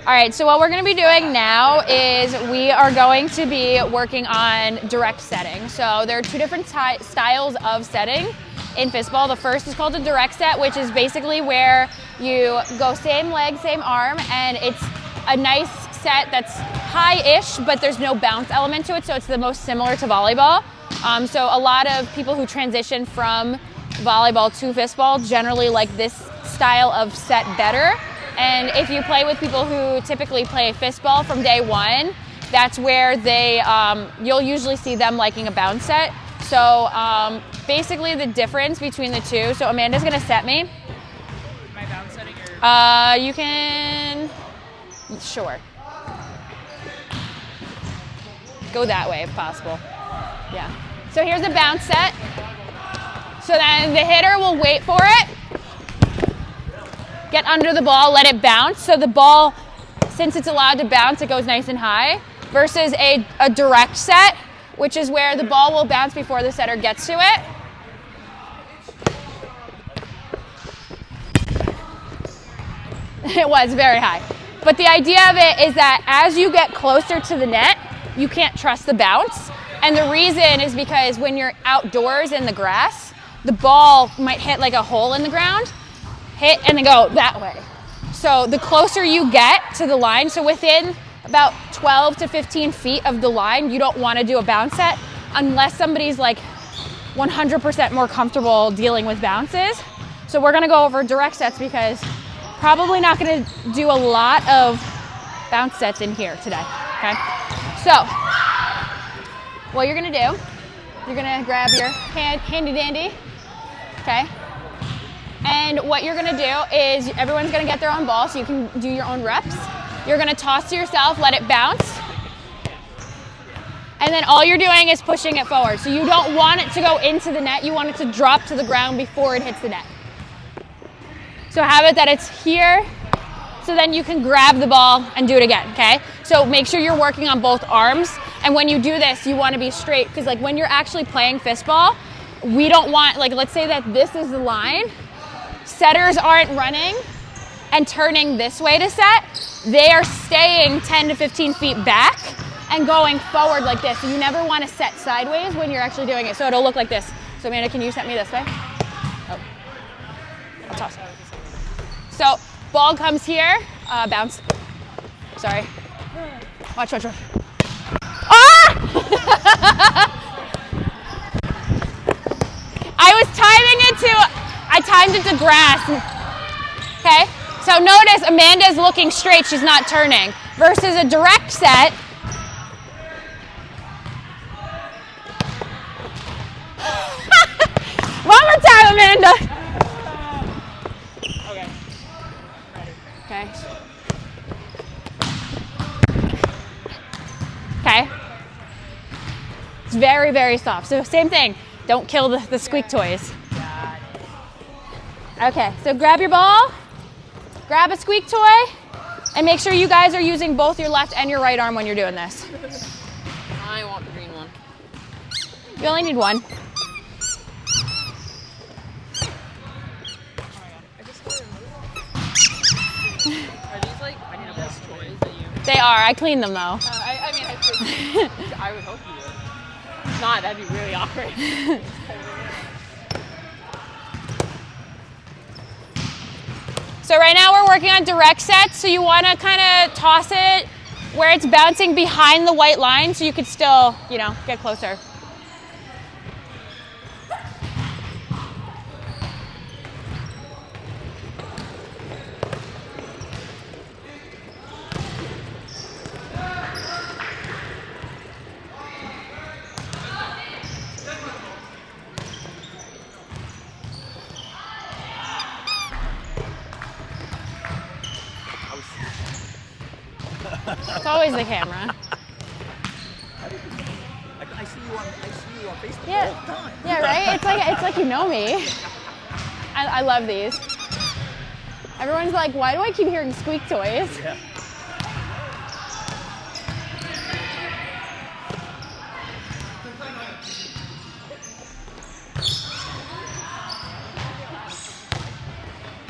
All right, so what we're going to be doing now is we are going to be working on direct setting. So there are two different styles of setting in Fistball. The first is called a direct set, which is basically where you go same leg, same arm, and it's a nice set that's high-ish, but there's no bounce element to it, so it's the most similar to volleyball. So a lot of people who transition from volleyball to Fistball generally like this style of set better. And if you play with people who typically play Fistball from day one, that's where they you'll usually see them liking a bounce set. So basically the difference between the two, so Amanda's gonna set me. Am I bounce setting or? You can, sure. Go that way if possible. Yeah. So here's a bounce set. So then the hitter will wait for it. Get under the ball, let it bounce. So the ball, since it's allowed to bounce, it goes nice and high. Versus a direct set, which is where the ball will bounce before the setter gets to it. It was very high. But the idea of it is that as you get closer to the net, you can't trust the bounce. And the reason is because when you're outdoors in the grass, the ball might hit like a hole in the ground, hit and then go that way. So the closer you get to the line, so within about 12 to 15 feet of the line, you don't want to do a bounce set unless somebody's like 100% more comfortable dealing with bounces. So we're going to go over direct sets because probably not going to do a lot of bounce sets in here today, okay? So what you're going to do, you're going to grab your handy dandy, okay? And what you're gonna do is everyone's gonna get their own ball so you can do your own reps. You're gonna toss to yourself, let it bounce. And then all you're doing is pushing it forward. So you don't want it to go into the net, you want it to drop to the ground before it hits the net. So have it that it's here, so then you can grab the ball and do it again, okay? So make sure you're working on both arms. And when you do this, you wanna be straight, because like when you're actually playing Fistball, we don't want, like let's say that this is the line, setters aren't running and turning this way to set. They are staying 10 to 15 feet back and going forward like this. So you never want to set sideways when you're actually doing it. So it'll look like this. So Amanda, can you set me this way? Oh, toss. So ball comes here, bounce. Sorry. Watch. Ah! I timed it to grass, okay? So notice Amanda's looking straight, she's not turning. Versus a direct set. One more time, Amanda. Okay. Okay. Okay. It's very, very soft. So same thing, don't kill the squeak toys. Okay, so grab your ball, grab a squeak toy, and make sure you guys are using both your left and your right arm when you're doing this. I want the green one. You only need one. Are these like Best toys that you? They are, I cleaned them though. I mean, I would hope you would. If not, that'd be really awkward. So right now we're working on direct sets, so you want to kind of toss it where it's bouncing behind the white line so you could still, you know, get closer. It's always the camera. I see you on Facebook Yeah. all the time. Yeah, right? It's like you know me. I love these. Everyone's like, why do I keep hearing squeak toys? Yeah.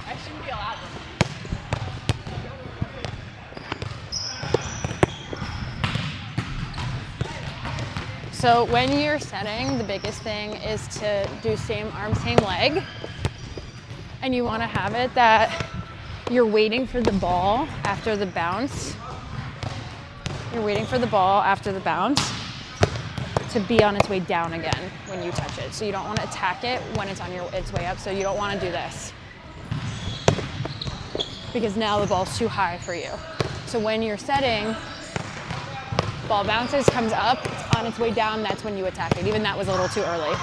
I shouldn't be allowed. So when you're setting, the biggest thing is to do same arm, same leg. And you want to have it that you're waiting for the ball after the bounce. You're waiting for the ball after the bounce to be on its way down again when you touch it. So you don't want to attack it when it's on its way up. So you don't want to do this, because now the ball's too high for you. So when you're setting, ball bounces, comes up, it's on its way down, that's when you attack it. Even that was a little too early.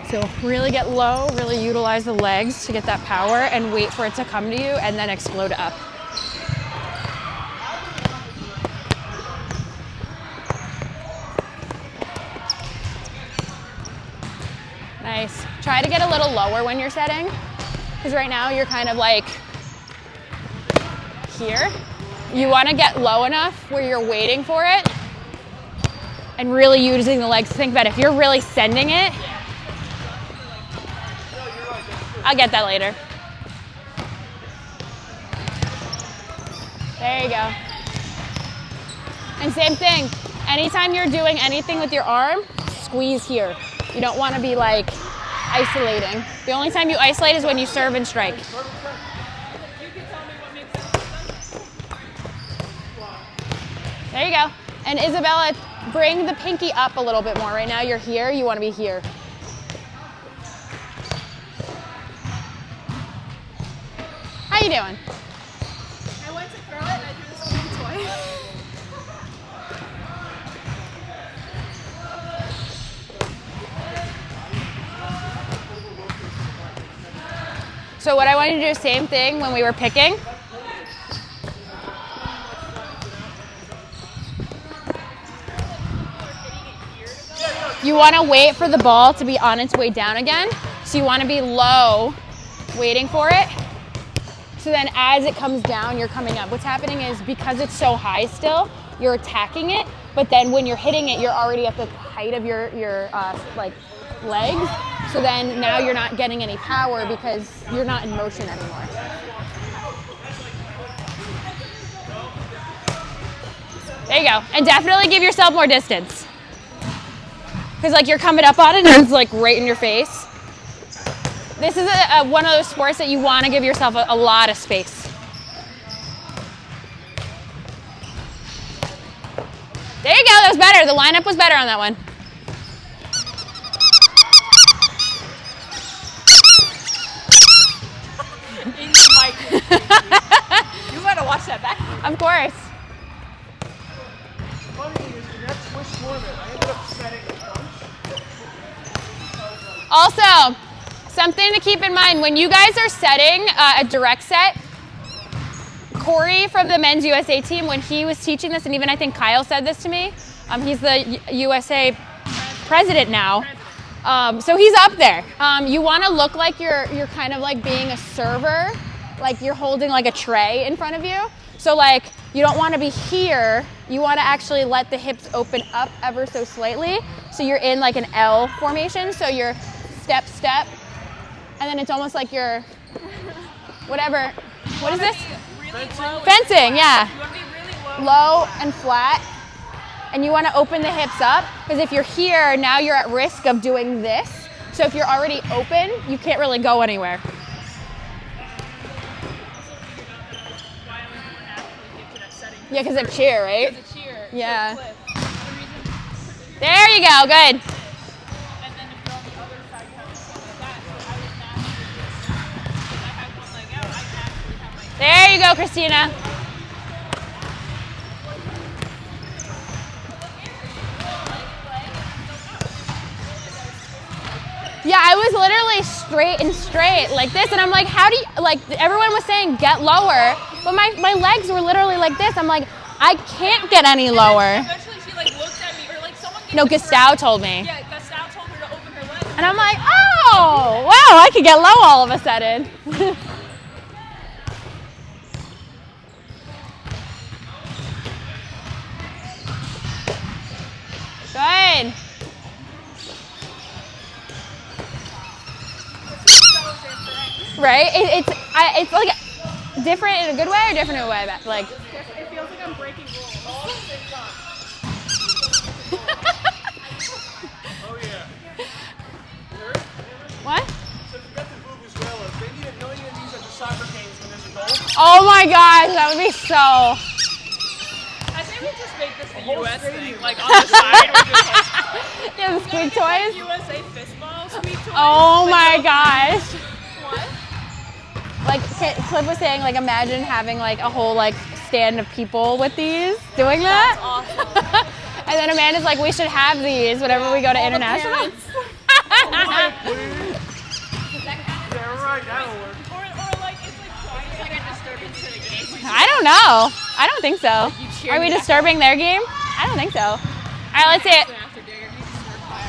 So really get low, really utilize the legs to get that power and wait for it to come to you and then explode up. Nice. Try to get a little lower when you're setting, because right now you're kind of like here. You want to get low enough where you're waiting for it and really using the legs to think about it. If you're really sending it, I'll get that later. There you go. And same thing, anytime you're doing anything with your arm, squeeze here. You don't want to be like isolating. The only time you isolate is when you serve and strike. There you go. And Isabella, bring the pinky up a little bit more. Right now you're here, you want to be here. How you doing? I went to throw it and I threw this little toy. So what I wanted to do, same thing when we were picking. You want to wait for the ball to be on its way down again. So you want to be low, waiting for it. So then as it comes down, you're coming up. What's happening is, because it's so high still, you're attacking it, but then when you're hitting it, you're already at the height of your like legs. So then now you're not getting any power because you're not in motion anymore. There you go. And definitely give yourself more distance. Because like you're coming up on it and it's like right in your face. This is one of those sports that you want to give yourself a lot of space. There you go, that was better. The lineup was better on that one. You gotta watch that back. Of course. Funny thing is, the next Swiss tournament, I ended up setting a bunch. Also, something to keep in mind, when you guys are setting a direct set, Corey from the Men's USA team, when he was teaching this, and even I think Kyle said this to me, he's the USA president now. So he's up there. You want to look like you're kind of like being a server, like you're holding like a tray in front of you. So like you don't want to be here. You want to actually let the hips open up ever so slightly. So you're in like an L formation. So you're step, step, and then it's almost like you're whatever. What is this? Really Fencing, yeah. You want to be really Low and flat. And you want to open the hips up, because if you're here, now you're at risk of doing this. So if you're already open, you can't really go anywhere. Yeah, because of cheer, right? It's a cheer. Yeah. So There you go, good. and then if you're on the other side, you have something like that. So I would naturally I have one leg out, I naturally have my There you go, Christina. Yeah, I was literally straight like this, and I'm like, how do you, like, everyone was saying get lower, but my legs were literally like this. I'm like, I can't get any lower. Eventually she like looked at me, or like someone gave No, me Gustavo told me. Yeah, Gustavo told her to open her legs. And I'm like, oh, wow, I could get low all of a sudden. Good. Right? It's like different in a good way or different in a way? Like, It feels like I'm breaking rules. Oh yeah. What? So forget the Vuvuzelas. They need 1 million of these at the soccer games when there's a goal. Oh my gosh, that would be so. I think we just make this the US thing. Like on the side, we're just like, Yeah, the squeak toys. USA Fistball sweet toys. Oh my Like, gosh. What? Like Cliff was saying, like imagine having like a whole like stand of people with these doing that. Awesome. And then Amanda's like, we should have these whenever we go to All the international. parents. Yeah, right. That'll work. Or like it's like a disturbance to the game. I don't know. I don't think so. you cheer Are we me disturbing their game? I don't think so. All right, let's see it. After dinner, you just start by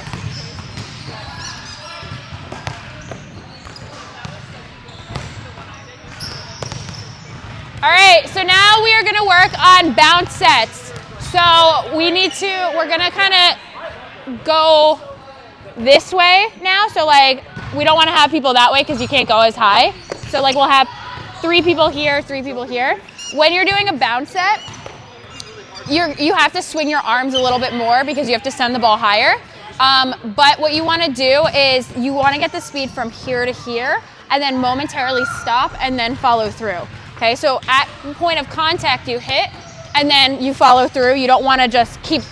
All right, so now we are gonna work on bounce sets. So we're gonna kind of go this way now. So like, we don't wanna have people that way because you can't go as high. So like we'll have 3 people here, 3 people here. When you're doing a bounce set, you have to swing your arms a little bit more because you have to send the ball higher. But what you wanna do is you wanna get the speed from here to here and then momentarily stop and then follow through. Okay, so at point of contact you hit and then you follow through. You don't wanna just keep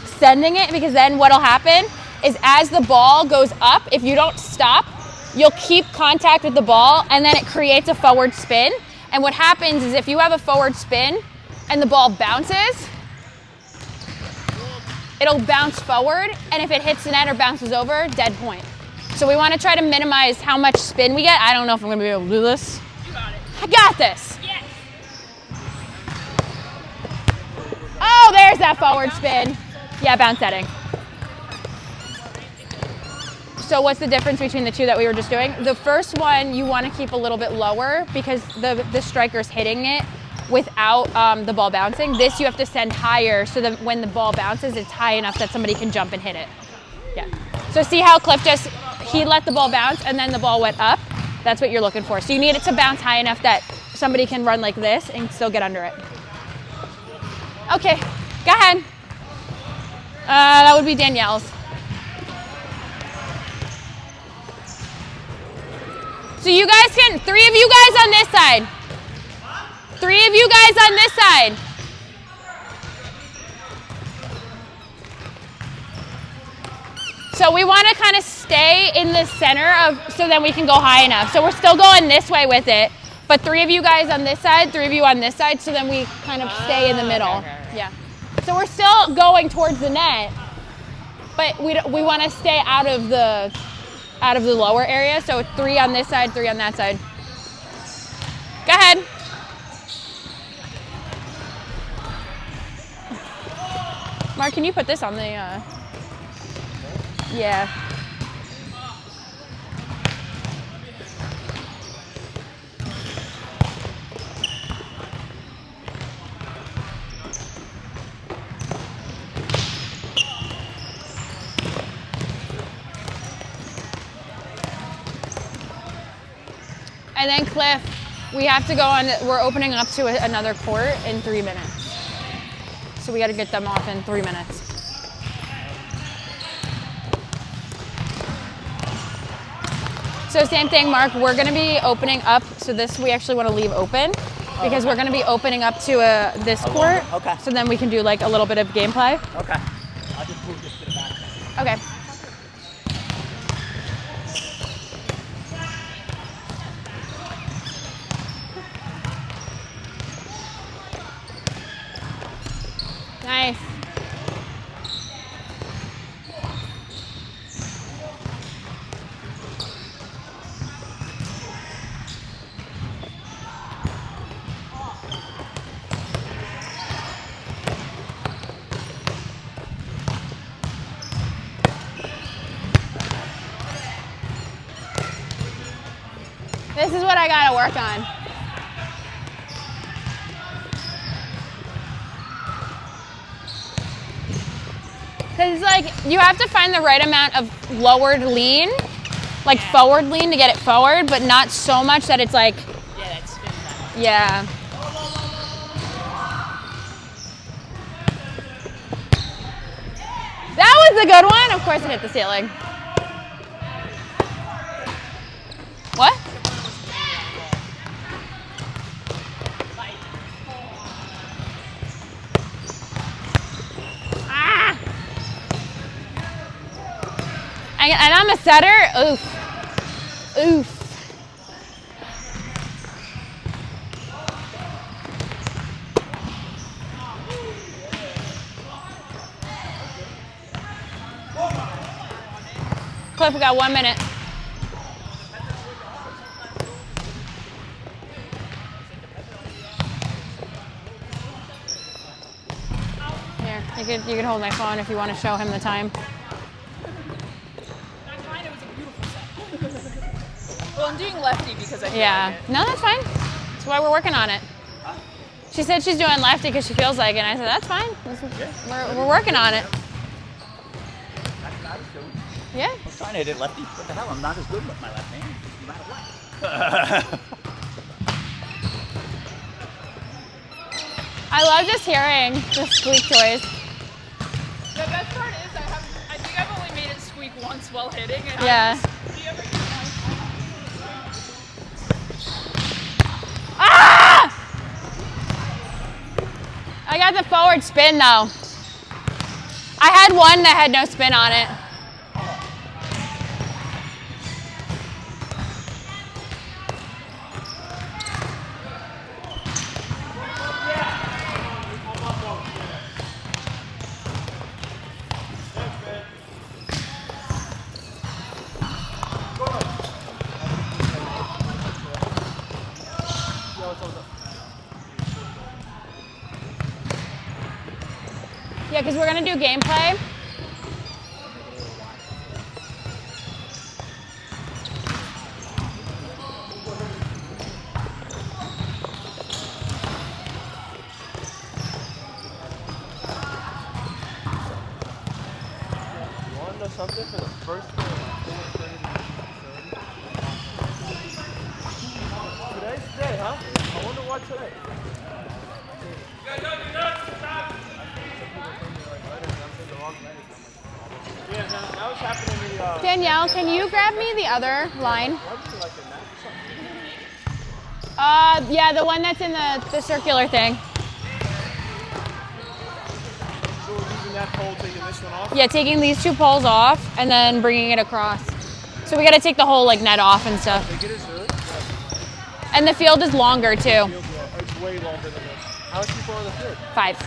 sending it because then what'll happen is as the ball goes up, if you don't stop, you'll keep contact with the ball and then it creates a forward spin. And what happens is if you have a forward spin and the ball bounces, it'll bounce forward, and if it hits the net or bounces over, dead point. So we want to try to minimize how much spin we get. I don't know if I'm going to be able to do this. You got it. I got this. Yes. Oh, there's that forward spin. Yeah, bounce setting. So what's the difference between the two that we were just doing? The first one you want to keep a little bit lower because the striker's hitting it without the ball bouncing. This you have to send higher so that when the ball bounces, it's high enough that somebody can jump and hit it. Yeah. So see how Cliff he let the ball bounce and then the ball went up? That's what you're looking for. So you need it to bounce high enough that somebody can run like this and still get under it. Okay, go ahead. That would be Danielle's. So you guys 3 of you guys on this side. 3 of you guys on this side. So we want to kind of stay in the center so then we can go high enough. So we're still going this way with it, but 3 of you guys on this side, 3 of you on this side, so then we kind of stay in the middle. Okay. Yeah. So we're still going towards the net, but we want to stay out of the lower area. So 3 on this side, 3 on that side. Go ahead. Mark, can you put this on the, yeah. And then Cliff, we have to go on, we're opening up to another court in 3 minutes. So we got to get them off in 3 minutes. So same thing, Mark, we're going to be opening up. So this we actually want to leave open because we're going to be opening up to this court. Okay. So then we can do like a little bit of gameplay. Okay. I'll just move this to the back. Okay. Nice. This is what I gotta work on. Because it's like, you have to find the right amount of lowered lean, like forward lean to get it forward, but not so much that it's like, Yeah, that spins out. yeah. was a good one. Of course it hit the ceiling. What? Ah! And I'm a setter. Oof. Oof. Cliff, we got 1 minute. Here, you can hold my phone if you want to show him the time. I find it was a beautiful set. Well, I'm doing lefty because I feel Yeah. like it. No, that's fine. That's why we're working on it. She said she's doing lefty because she feels like it, and I said, that's fine. We're working on it. Yeah. I was trying to hit it lefty. What the hell? I'm not as good with my left hand. No matter what. I love just hearing the squeak toys. The best part is I think I've only made it squeak once while hitting. And Yeah. Do you ever get Ah! I got the forward spin though. I had one that had no spin on it. Yeah, because we're going to do gameplay. You want to know something for the first time? Today's today, huh? I wonder what today. Yeah, that was happening in the Danielle, can you grab me the other line? Yeah, the one that's in the circular thing. So we're using that pole, taking this one off? Yeah, taking these two poles off and then bringing it across. So we got to take the whole like net off and stuff. Take it as really? And the field is longer too. It's way longer than this. How much people on the field? 5.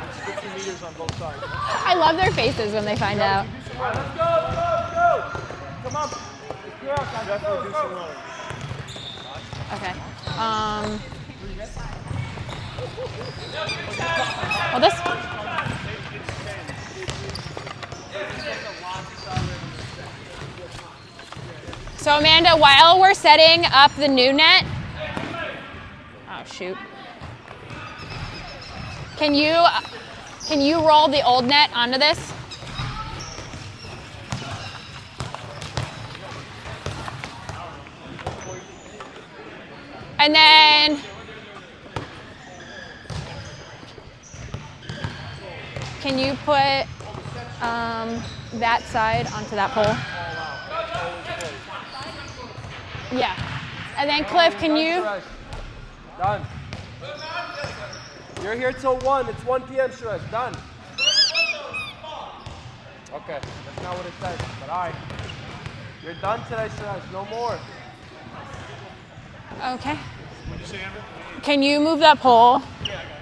It's 50 meters on both sides. I love their faces when they find out. Let's go, let's go! Come on. Definitely do some running. Okay. Hold this. So Amanda, while we're setting up the new net, oh shoot. Can you roll the old net onto this? And then can you put that side onto that pole? Yeah. And then Cliff, can you? Done. You're here till 1. It's 1 p.m. Suresh. Done. Okay, that's not what it says, but all right. You're done today, Suresh. No more. Okay. What'd you say, Amber? Can you move that pole? Yeah, I got it.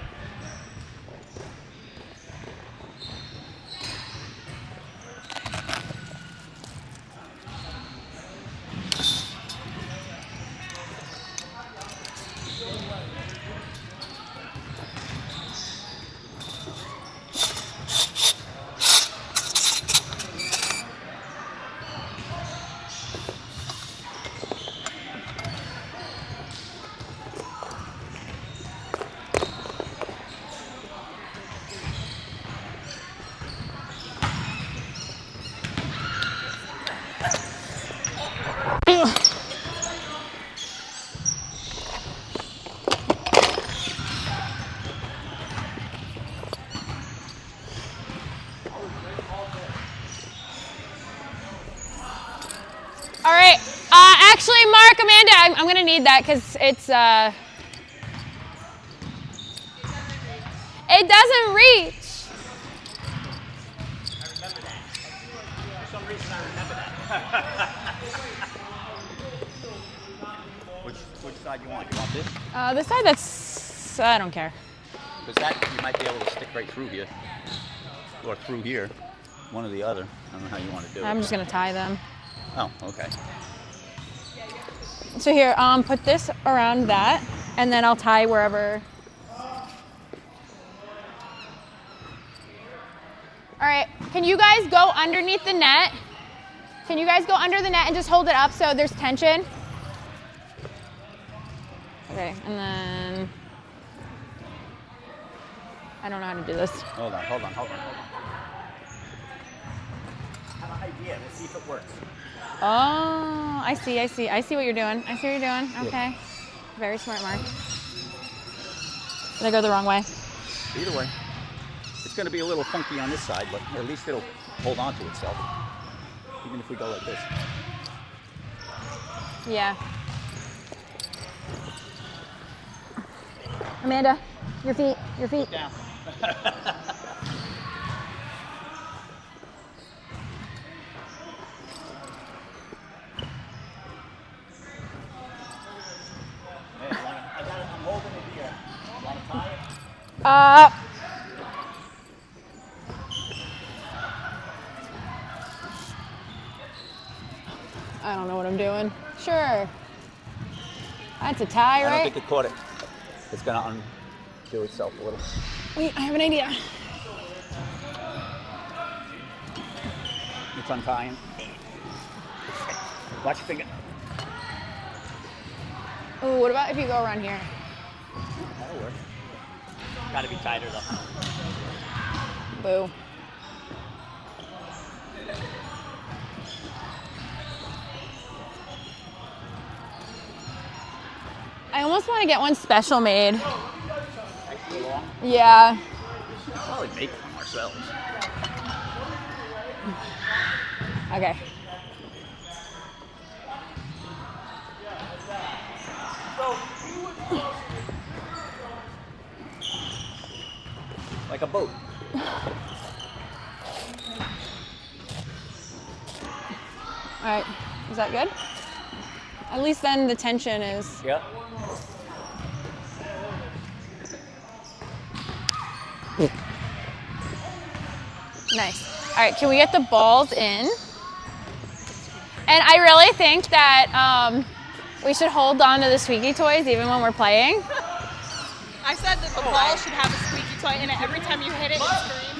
Actually, Mark, Amanda, I'm gonna need that because it's it doesn't reach. For some reason, I remember that. Which side you want? You want this? This side, that's I don't care. Because that you might be able to stick right through here, or through here, one or the other. I don't know how you want to do it. I'm just gonna tie them. Oh, okay. So here, put this around that, and then I'll tie wherever. All right, can you guys go underneath the net? Can you guys go under the net and just hold it up so there's tension? Okay, and then, I don't know how to do this. Hold on. I have an idea. Let's see if it works. Oh, I see what you're doing. Okay. Very smart, Mark. Did I go the wrong way? Either way. It's going to be a little funky on this side, but at least it'll hold on to itself. Even if we go like this. Yeah. Amanda, your feet. Down. I'm holding it here. You want to tie it? I don't know what I'm doing. Sure. That's a tie, I don't right? think it caught it. It's going to undo itself a little. Wait, I have an idea. It's untying. Watch your finger. Ooh, what about if you go around here? That'll work. Got to be tighter though. Boo. I almost want to get one special made. Extra long. Yeah. We'll probably make them ourselves. Okay. Like a boat. All right. Is that good? At least then the tension is. Yep. Nice. All right, can we get the balls in? And I really think that we should hold on to the squeaky toys even when we're playing. I said that the ball should have a squeaky toy in it every time you hit it. It screams.